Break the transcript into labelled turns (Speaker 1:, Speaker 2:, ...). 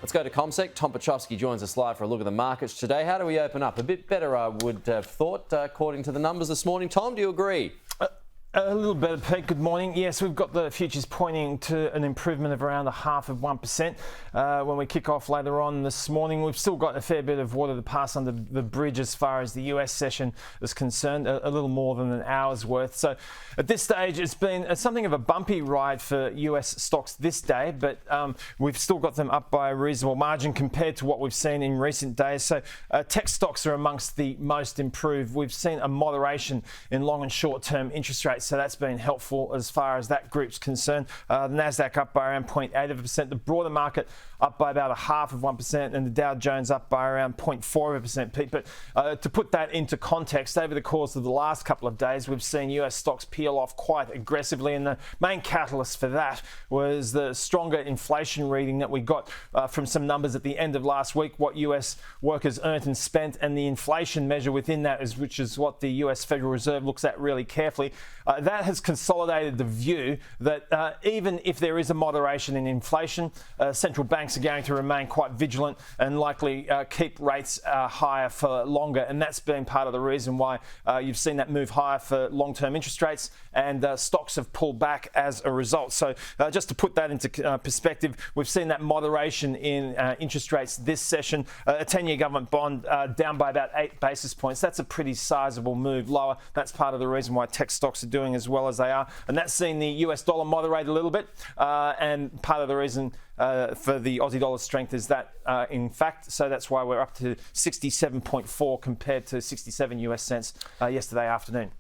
Speaker 1: Let's go to CommSec. Tom Piotrowski joins us live for a look at the markets today. How do we open up? A bit better, I would have thought, according to the numbers this morning. Tom, do you agree?
Speaker 2: A little better, Pete. Good morning. Yes, we've got the futures pointing to an improvement of around 0.5%. When we kick off later on this morning, we've still got a fair bit of water to pass under the bridge as far as the US session is concerned, a little more than an hour's worth. So at this stage, it's been something of a bumpy ride for US stocks this day, but we've still got them up by a reasonable margin compared to what we've seen in recent days. So tech stocks are amongst the most improved. We've seen a moderation in long and short-term interest rates. So that's been helpful as far as that group's concerned. The Nasdaq up by around 0.8%, the broader market up by about 0.5%, and the Dow Jones up by around 0.4%, Pete. But to put that into context, over the course of the last couple of days, we've seen US stocks peel off quite aggressively, and the main catalyst for that was the stronger inflation reading that we got from some numbers at the end of last week, what US workers earned and spent, and the inflation measure within that, which is what the US Federal Reserve looks at really carefully. That has consolidated the view that even if there is a moderation in inflation, central banks are going to remain quite vigilant and likely keep rates higher for longer. And that's been part of the reason why you've seen that move higher for long-term interest rates, and stocks have pulled back as a result. So just to put that into perspective, we've seen that moderation in interest rates this session. A 10-year government bond down by about 8 basis points. That's a pretty sizable move lower. That's part of the reason why tech stocks are doing as well as they are. And that's seen the US dollar moderate a little bit. And part of the reason for the Aussie dollar strength is that, in fact, so that's why we're up to 67.4 compared to 67 US cents yesterday afternoon.